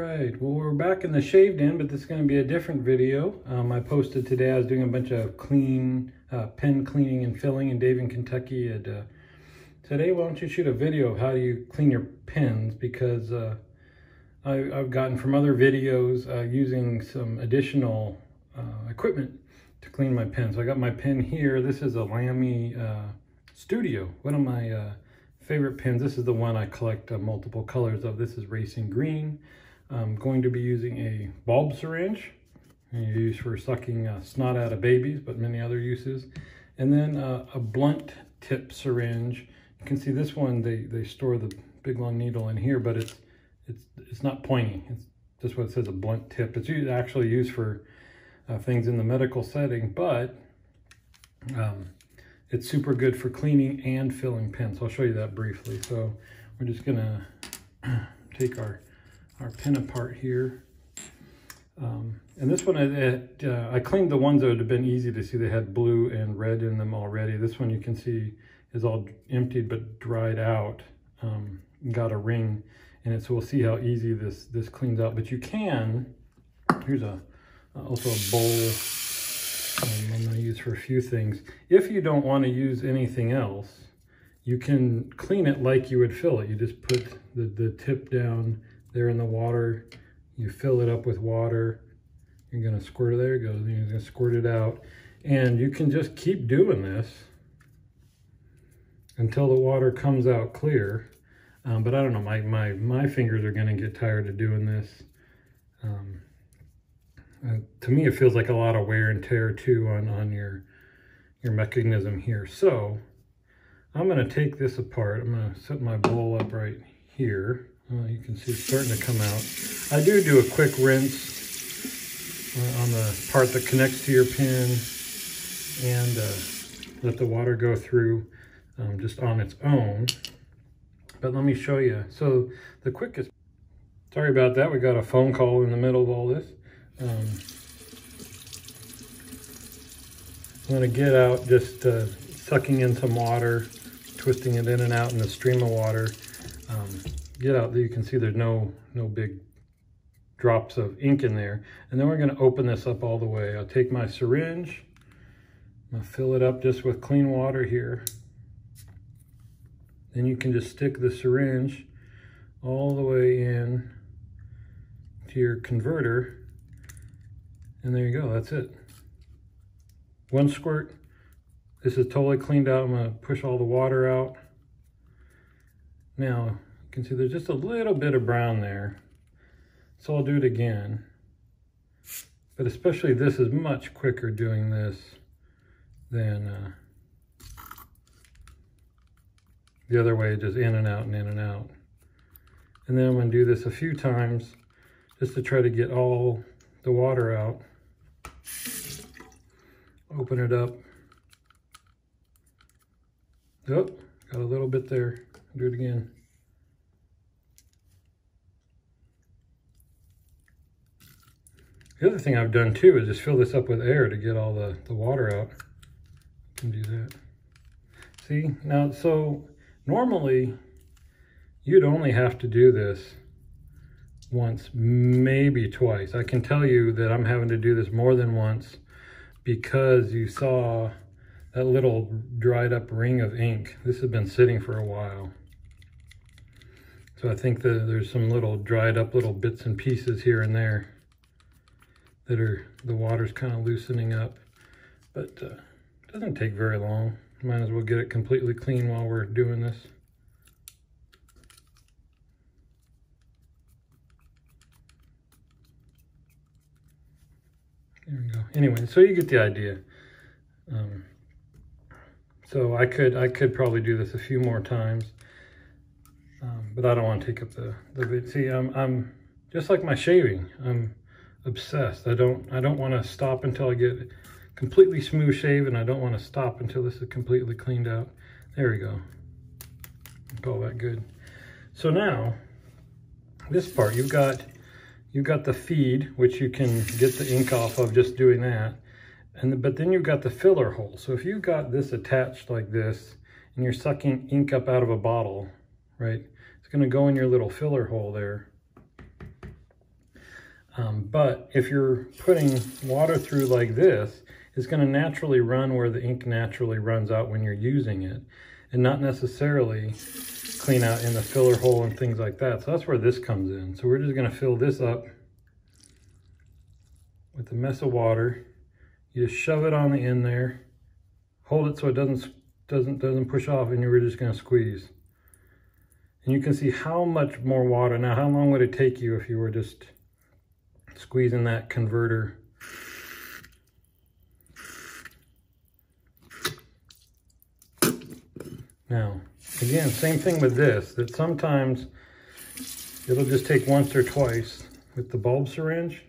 right, well, we're back in the shaved end, but this is going to be a different video. I posted today, I was doing a bunch of pen cleaning and filling in Dave, Kentucky. And today, why don't you shoot a video of how you clean your pens, because I've gotten from other videos using some additional equipment to clean my pens. So I got my pen here. This is a Lamy Studio, one of my favorite pens. This is the one I collect multiple colors of. This is Racing Green. I'm going to be using a bulb syringe, used for sucking snot out of babies, but many other uses. And then a blunt tip syringe. You can see this one, they store the big long needle in here, but it's not pointy. It's just what it says, a blunt tip. It's actually used for things in the medical setting, but it's super good for cleaning and filling pens. So I'll show you that briefly. So we're just gonna take our pen apart here. And this one, I cleaned the ones that have been easy to see. They had blue and red in them already. This one you can see is all emptied but dried out. Got a ring in it, so we'll see how easy this cleans out. But you can, here's also a bowl. I'm going to use for a few things. If you don't want to use anything else, you can clean it like you would fill it. You just put the tip down there in the water. You fill it up with water. You're going to squirt it. There it goes. You're going to squirt it out. And you can just keep doing this until the water comes out clear. But I don't know, my fingers are going to get tired of doing this. To me, it feels like a lot of wear and tear too on your mechanism here. So I'm going to take this apart. I'm going to set my bowl up right here. You can see it's starting to come out. I do a quick rinse on the part that connects to your pen, and let the water go through just on its own. But let me show you. So the quickest, sorry about that, we got a phone call in the middle of all this. I'm going to get out just sucking in some water, twisting it in and out in the stream of water. Get out there, you can see there's no big drops of ink in there. And then we're going to open this up all the way. I'll take my syringe, I'm going to fill it up just with clean water here. Then you can just stick the syringe all the way in to your converter. And there you go, that's it. One squirt. This is totally cleaned out. I'm going to push all the water out. Now, you can see there's just a little bit of brown there. So I'll do it again. But especially this is much quicker doing this than the other way, just in and out and in and out. And then I'm going to do this a few times just to try to get all the water out. Open it up. Oh, got a little bit there. Do it again. The other thing I've done too is just fill this up with air to get all the water out. I can do that. See, now, so normally you'd only have to do this once, maybe twice. I can tell you that I'm having to do this more than once because you saw that little dried up ring of ink. This has been sitting for a while. So I think that there's some little dried up little bits and pieces here and there that the water's kind of loosening up. But it doesn't take very long. Might as well get it completely clean while we're doing this. There we go. Anyway, so you get the idea. So I could probably do this a few more times, but I don't want to take up the video. See, I'm just like my shaving. I'm obsessed. I don't want to stop until I get completely smooth shaven. I don't want to stop until this is completely cleaned out. There we go. Call that good. So now this part, you've got the feed, which you can get the ink off of just doing that. But then you've got the filler hole. So if you've got this attached like this and you're sucking ink up out of a bottle, right? It's going to go in your little filler hole there. But if you're putting water through like this, it's going to naturally run where the ink naturally runs out when you're using it, and not necessarily clean out in the filler hole and things like that. So that's where this comes in. So we're just going to fill this up with a mess of water. You just shove it on the end there, hold it so it doesn't push off, and you're just going to squeeze. And you can see how much more water. Now, how long would it take you if you were just squeezing that converter? Now, again, same thing with this, that sometimes it'll just take once or twice with the bulb syringe.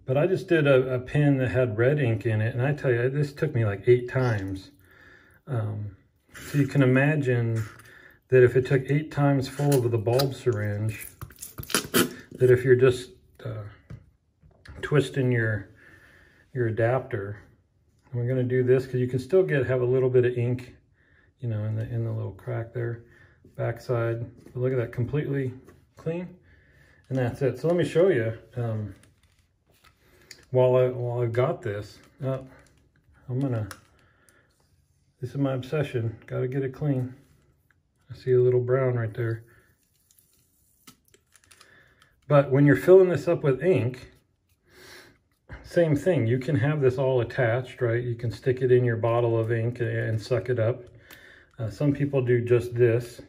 But I just did a pen that had red ink in it, and I tell you, this took me like 8 times. So you can imagine that if it took 8 times full of the bulb syringe, that if you're just twisting your adapter, and we're going to do this because you can still have a little bit of ink, you know, in the little crack there, backside. But look at that, completely clean, and that's it. So let me show you. While I've got this, this is my obsession. Got to get it clean. I see a little brown right there. But when you're filling this up with ink, same thing. You can have this all attached, right? You can stick it in your bottle of ink and suck it up. Some people do just this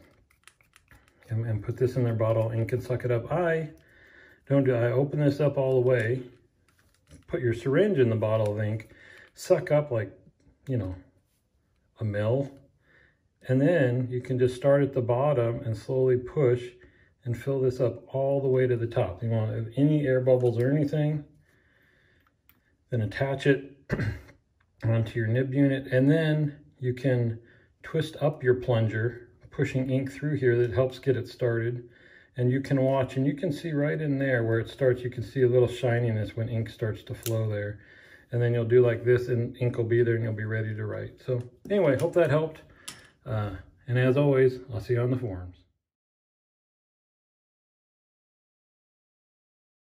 and put this in their bottle of ink and suck it up. I don't do. I open this up all the way, put your syringe in the bottle of ink, suck up like, you know, a mil, and then you can just start at the bottom and slowly push and fill this up all the way to the top. You want any air bubbles or anything, then attach it onto your nib unit, and then you can twist up your plunger, pushing ink through here that helps get it started. And you can watch, and you can see right in there where it starts, you can see a little shininess when ink starts to flow there. And then you'll do like this, and ink will be there, and you'll be ready to write. So anyway, hope that helped. And as always, I'll see you on the forums.